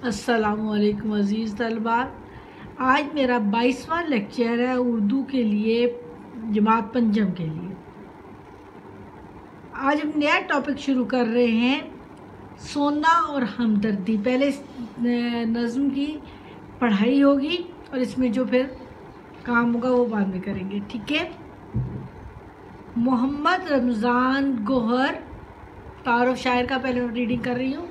السلام علیکم عزیز طلباء، آج میرا 22واں لیکچر ہے اردو کے لیے، جماعت پنجم کے لیے۔ آج ہم نیا ٹاپک شروع کر رہے ہیں، سونا اور ہمدردی۔ پہلے نظم کی پڑھائی ہوگی اور اس میں جو پھر کام ہوگا وہ بعد میں کریں گے، ٹھیک ہے؟ محمد رمضان گوہر، تعارف شاعر کا پہلے میں ریڈنگ کر رہی ہوں۔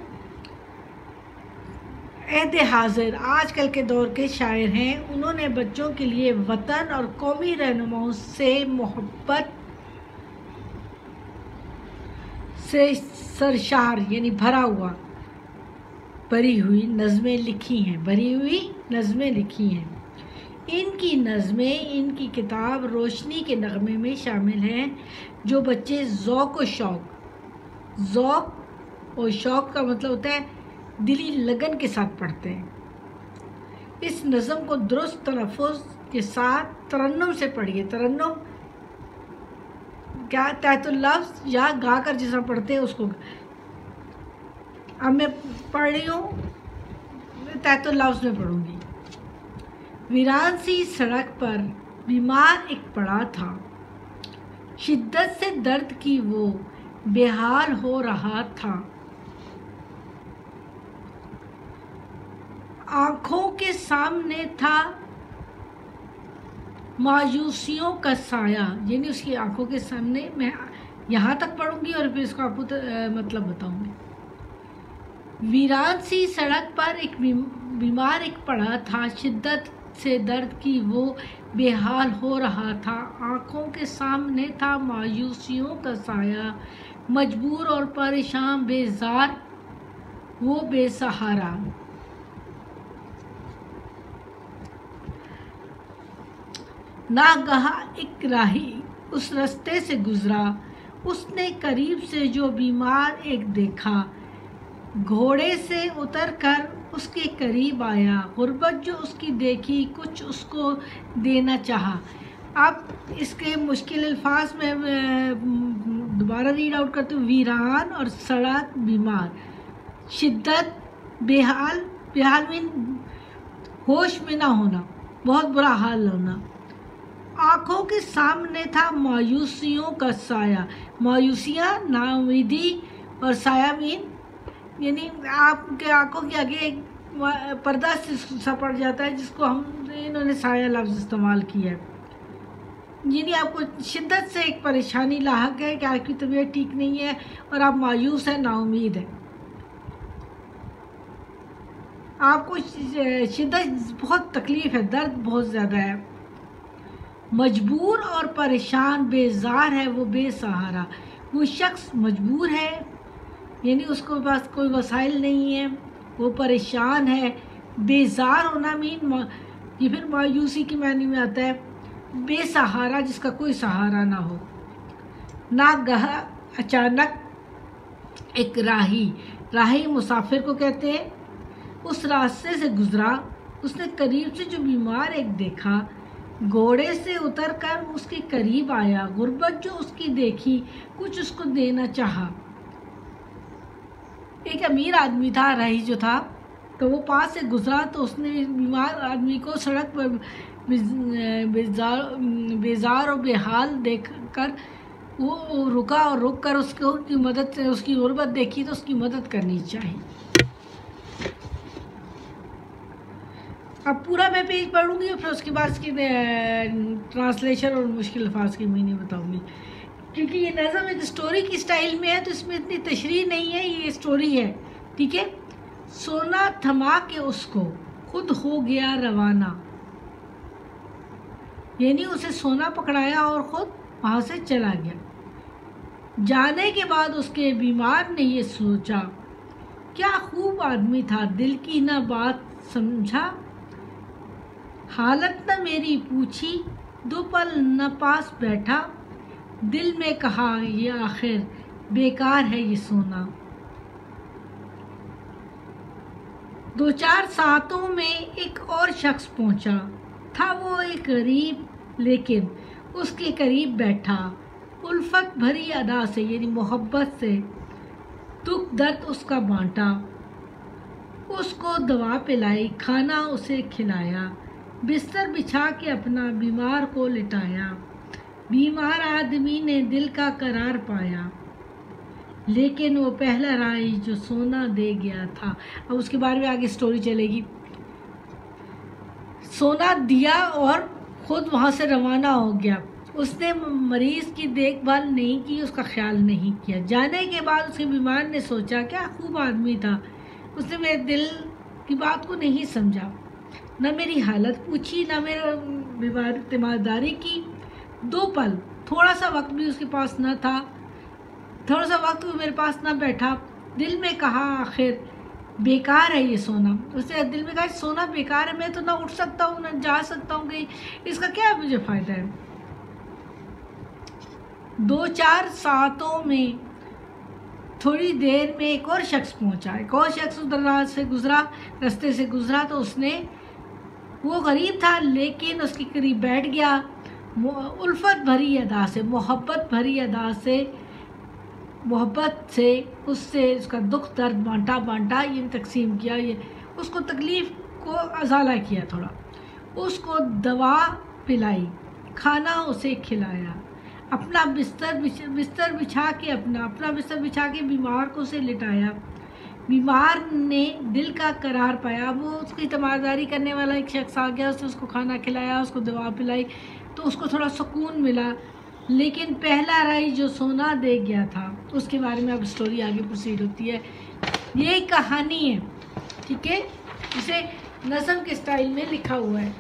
عہد حاضر آج کل کے دور کے شاعر ہیں۔ انہوں نے بچوں کے لیے وطن اور قومی رہنماؤں سے محبت سے سرشار یعنی بھرا ہوا بھری ہوئی نظمیں لکھی ہیں۔ ان کی نظمیں ان کی کتاب روشنی کے نغمے میں شامل ہیں، جو بچے ذوق و شوق کا مطلب ہوتا ہے دلی لگن کے ساتھ پڑھتے ہیں۔ اس نظم کو درست تلفظ کے ساتھ ترنم سے پڑھیے۔ ترنم کیا؟ تحت اللفظ یا گا کر جیسا پڑھتے ہیں اس کو۔ اب میں پڑھ رہی ہوں، تحت اللفظ میں پڑھوں گی۔ ویران سی سڑک پر بیمار ایک پڑا تھا، شدت سے درد کی وہ بے حال ہو رہا تھا۔ آنکھوں کے سامنے تھا مایوسیوں کا سایہ، یعنی اس کی آنکھوں کے سامنے، میں یہاں تک پڑھوں گی اور پھر اس کو آپ کو مطلب بتاؤں گی۔ ویران سی سڑک پر ایک بیمار ایک پڑا تھا، شدت سے درد کی وہ بے حال ہو رہا تھا۔ آنکھوں کے سامنے تھا مایوسیوں کا سایہ، مجبور اور پریشان بے زار وہ بے سہارا۔ ناگہاں ایک راہی اس رستے سے گزرا، اس نے قریب سے جو بیمار ایک دیکھا، گھوڑے سے اتر کر اس کے قریب آیا، غربت جو اس کی دیکھی کچھ اس کو دینا چاہا۔ اب اس کے مشکل الفاظ میں دوبارہ ریڈ آؤٹ کرتے ہوں۔ ویران اور سڑک، بیمار، شدت، بے حال مین ہوش میں نہ ہونا، بہت برا حال ہونا۔ آنکھوں کے سامنے تھا مایوسیوں کا سایہ، مایوسیاں نا امیدی، اور سایہ مین یعنی آپ کے آنکھوں کے آگے ایک پردہ سا پڑ جاتا ہے، جس کو انہوں نے سایہ لفظ استعمال کیا ہے۔ یعنی آپ کو شدت سے ایک پریشانی لاحق ہے کہ آپ کی طبیعت ٹھیک نہیں ہے اور آپ مایوس ہیں، نا امید ہیں، آپ کو شدت بہت تکلیف ہے، درد بہت زیادہ ہے۔ مجبور اور پریشان بے زار ہے وہ بے سہارا، وہ شخص مجبور ہے یعنی اس کو پاس کوئی وسائل نہیں ہے، وہ پریشان ہے۔ بے زار ہونا مین یہ پھر مایوسی کی معنی میں آتا ہے، بے سہارا جس کا کوئی سہارا نہ ہو۔ ناگہاں اچانک ایک راہی مسافر کو کہتے ہیں، اس راستے سے گزرا، اس نے قریب سے جو بیمار ایک دیکھا، گھوڑے سے اتر کر اس کے قریب آیا، غربت جو اس کی دیکھی کچھ اس کو دینا چاہا۔ ایک امیر آدمی تھا، راہی جو تھا، تو وہ پاس سے گزرا تو اس نے بیمار آدمی کو سڑک پر بیزار اور بے حال دیکھ کر وہ رکا، اور رک کر اس کی مدد، اس کی غربت دیکھی تو اس کی مدد کرنی چاہیے۔ اب پورا میں پیج پڑھوں گی اور پھر اس کے بعد اس کی ٹرانسلیشن اور مشکل الفاظ کی معنی بتاؤں گی، کیونکہ یہ نظم ایک اسٹوری کی اسٹائل میں ہے تو اس میں اتنی تشریح نہیں ہے، یہ اسٹوری ہے، ٹھیک ہے؟ سونا تھما کے اس کو خود ہو گیا روانہ، یعنی اسے سونا پکڑایا اور خود وہاں سے چلا گیا۔ جانے کے بعد اس کے بیمار نے یہ سوچا، کیا خوب آدمی تھا، دل کی نہ بات سمجھا، حالت نہ میری پوچھی، دو پل نہ پاس بیٹھا، دل میں کہا یہ آخر بیکار ہے یہ سونا۔ دو چار ساعتوں میں ایک اور شخص پہنچا، تھا وہ ایک غریب، لیکن اس کے قریب بیٹھا، الفت بھری ادا سے یعنی محبت سے دکھ درد اس کا بانٹا۔ اس کو دوا پلائی، کھانا اسے کھلایا، بستر بچھا کے اپنا بیمار کو لٹایا۔ بیمار آدمی نے دل کا قرار پایا، لیکن وہ پہلا راہی جو سونا دے گیا تھا۔ اب اس کے بارے میں آگے سٹوری چلے گی۔ سونا دیا اور خود وہاں سے روانہ ہو گیا۔ اس نے مریض کی دیکھ بھال نہیں کی، اس کا خیال نہیں کیا۔ جانے کے بعد اس کے بیمار نے سوچا کیا خوب آدمی تھا، اس نے میرے دل کی بات کو نہیں سمجھا، نہ میری حالت پوچھی، نہ میرا تیمارداری کی۔ 2 پل تھوڑا سا وقت بھی اس کے پاس نہ تھا، تھوڑا سا وقت بھی میرے پاس نہ بیٹھا۔ دل میں کہا آخر بیکار ہے یہ سونا۔ اس نے دل میں کہا سونا بیکار ہے، میں تو نہ اٹھ سکتا ہوں، نہ جا سکتا ہوں کہیں، اس کا کیا مجھے فائدہ ہے۔ 2-4 ساعتوں میں تھوڑی دیر میں ایک اور شخص پہنچا، ایک اور شخص رستے سے گزرا تو اس نے، وہ غریب تھا لیکن اس کے قریب بیٹھ گیا، الفت بھری ادا سے، محبت بھری ادا سے، محبت سے اس کا دکھ درد بانٹا، یہ تقسیم کیا، یہ اس کو تکلیف کو ازالہ کیا تھوڑا، اس کو دوا پلائی، کھانا اسے کھلایا، اپنا بستر بچھا کے بیمار کو اسے لٹایا۔ بیمار نے دل کا قرار پایا، وہ اس کی تیمارداری کرنے والا ایک شخص آ گیا، اس نے اس کو کھانا کھلایا، اس کو دوا پلائی تو اس کو تھوڑا سکون ملا، لیکن پہلا راہی جو سونا دے گیا تھا اس کے بارے میں اب سٹوری آگے پروسیڈ ہوتی ہے۔ یہ ایک کہانی ہے، ٹھیک ہے، اسے نظم کے سٹائل میں لکھا ہوا ہے۔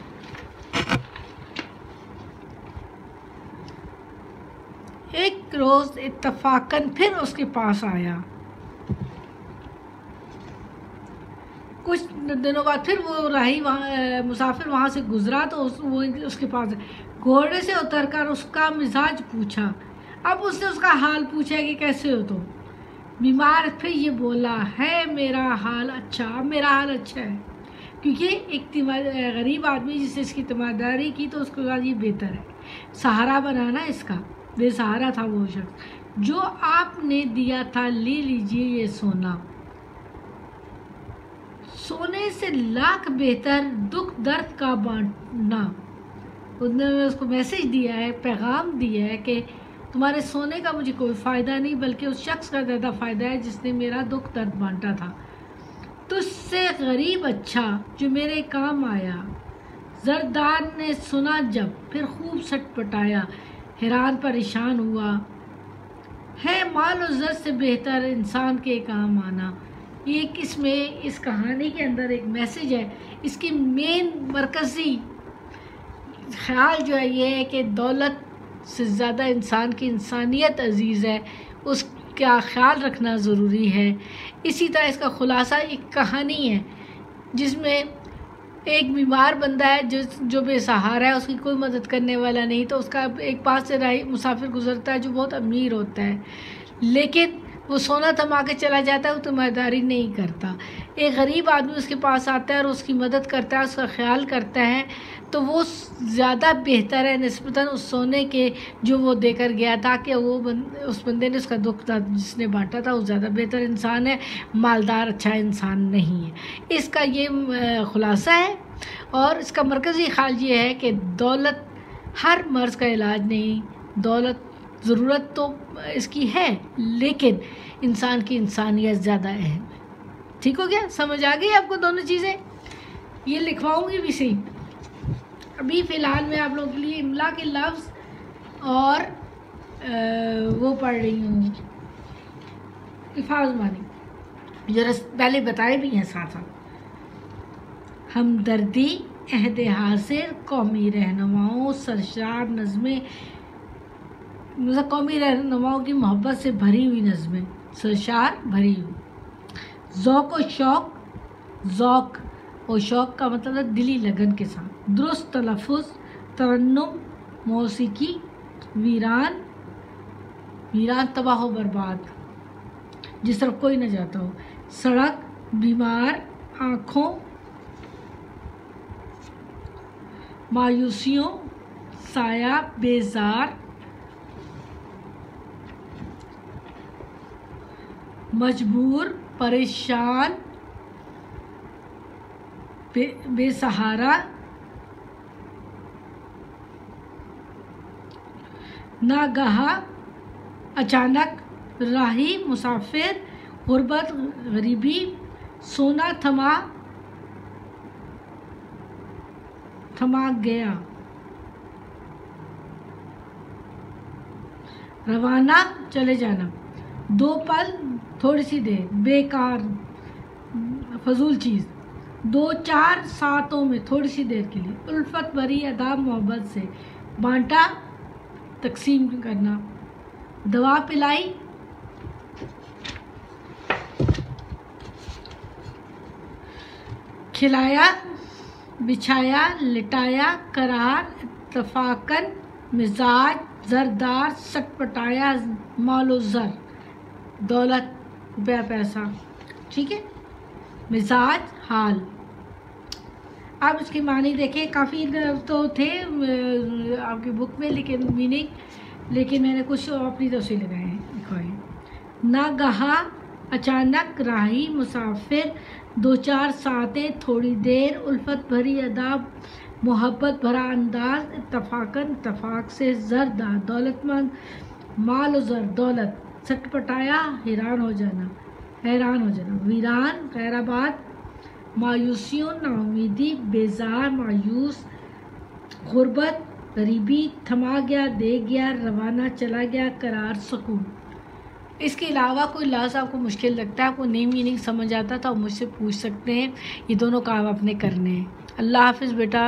ایک روز اتفاقاً پھر اس کے پاس آیا، کچھ دنوں بعد پھر وہ راہی مسافر وہاں سے گزرا تو وہ اس کے پاس گھوڑے سے اتر کر اس کا مزاج پوچھا۔ اب اس نے اس کا حال پوچھا کہ کیسے ہو تم؟ بیمار پھر یہ بولا ہے میرا حال اچھا ہے، کیونکہ ایک غریب آدمی جس نے اس کی تیمارداری کی تو اس کے بعد یہ بہتر ہے، سہارا بنانا اس کا، بے سہارا تھا وہ شخص۔ جو آپ نے دیا تھا لے لیجئے یہ سونا، سونے سے لاکھ بہتر دکھ درد کا بانٹنا۔ اس نے اس کو میسج دیا ہے، پیغام دیا ہے کہ تمہارے سونے کا مجھے کوئی فائدہ نہیں، بلکہ اس شخص کا زیادہ فائدہ ہے جس نے میرا دکھ درد بانٹا تھا۔ تجھ سے غریب اچھا جو میرے کام آیا۔ زردار نے سنا جب پھر خوب سٹ پٹایا، حیران پریشان ہوا، ہے مال و زر سے بہتر انسان کے کام آنا۔ یہ اس کہانی کے اندر ایک میسج ہے، اس کی مین مرکزی خیال جو ہے یہ ہے کہ دولت سے زیادہ انسان کی انسانیت عزیز ہے، اس کا خیال رکھنا ضروری ہے۔ اسی طرح اس کا خلاصہ ایک کہانی ہے جس میں ایک بیمار بندہ ہے جو بے سہارا ہے، اس کی کوئی مدد کرنے والا نہیں، تو اس کا ایک پاس سے راہی مسافر گزرتا ہے جو بہت امیر ہوتا ہے، لیکن وہ سونا تھما کے چلا جاتا ہے، وہ تیمارداری نہیں کرتا۔ ایک غریب آدمی اس کے پاس آتا ہے اور اس کی مدد کرتا ہے، اس کا خیال کرتا ہے، تو وہ زیادہ بہتر ہے نسبتاً اس سونے کے جو وہ دے کر گیا تھا، کہ وہ اس بندے نے اس کا دکھ جس نے بانٹا تھا وہ زیادہ بہتر انسان ہے، مالدار اچھا انسان نہیں ہے۔ اس کا یہ خلاصہ ہے، اور اس کا مرکزی خیال یہ ہے کہ دولت ہر مرض کا علاج نہیں، دولت ضرورت تو اس کی ہے لیکن انسان کی انسانیت زیادہ اہم ہے۔ ٹھیک ہو گیا؟ سمجھ آ گئی آپ کو دونوں چیزیں؟ یہ لکھواؤں گی بھی صحیح۔ ابھی فی الحال میں آپ لوگوں کے لیے املا کے لفظ اور وہ پڑھ رہی ہوں الفاظ معنی جو پہلے بتائے بھی ہیں ساتھ ساتھ۔ ہمدردی، عہد حاضر، قومی رہنماؤں، سرشار نظمیں، قومی رہنماؤں کی محبت سے بھری ہوئی نظمیں، سرشار بھری ہوئی۔ ذوق و شوق، ذوق اور شوق کا مطلب ہے دلی لگن کے ساتھ، درست تلفظ، ترنم، موسیقی، ویران تباہ و برباد جس طرف کوئی نہ جاتا ہو، سڑک، بیمار، آنکھوں، مایوسیوں، سایہ، بیزار، مجبور، پریشان، بے سہارا، ناگہا، اچانک، راہی، مسافر، غربت، غریبی، سونا تھما گیا، روانہ، چلے جانا، دو پل، تھوڑی سی دیر، بیکار، فضول چیز، دو چار ساتوں میں، تھوڑی سی دیر کے لیے، الفت بھری ادا، محبت سے، بانٹا، تقسیم کرنا، دوا پلائی، کھلایا، بچھایا، لٹایا، قرار، اتفاقاً، مزاج، زردار، سٹپٹایا، مال و زر، دولت، روپیہ پیسہ، ٹھیک ہے، مزاج، حال۔ آپ اس کے معنی دیکھیں، کافی تو تھے آپ کی بک میں لیکن میننگ، لیکن میں نے کچھ اپنی طرف سے لگائے ہیں۔ ناگہا، اچانک، راہی، مسافر، دو چار ساتیں، تھوڑی دیر، الفت بھری ادا، محبت بھرا انداز، اتفاقاً، اتفاق سے، زردار، دولت مند، مال و زر، دولت، سٹپٹایا، حیران ہو جانا، ویران، خیر آباد، مایوسیوں، ناامیدی، بیزار، مایوس، غربت، غریبی، تھما گیا، دے گیا، روانہ، چلا گیا، قرار، سکون۔ اس کے علاوہ کوئی لفظ آپ کو مشکل لگتا ہے، آپ کو نئی میننگ سمجھ آتا تو آپ مجھ سے پوچھ سکتے ہیں، یہ دونوں کام آپ نے کرنے ہیں۔ اللہ حافظ بیٹا۔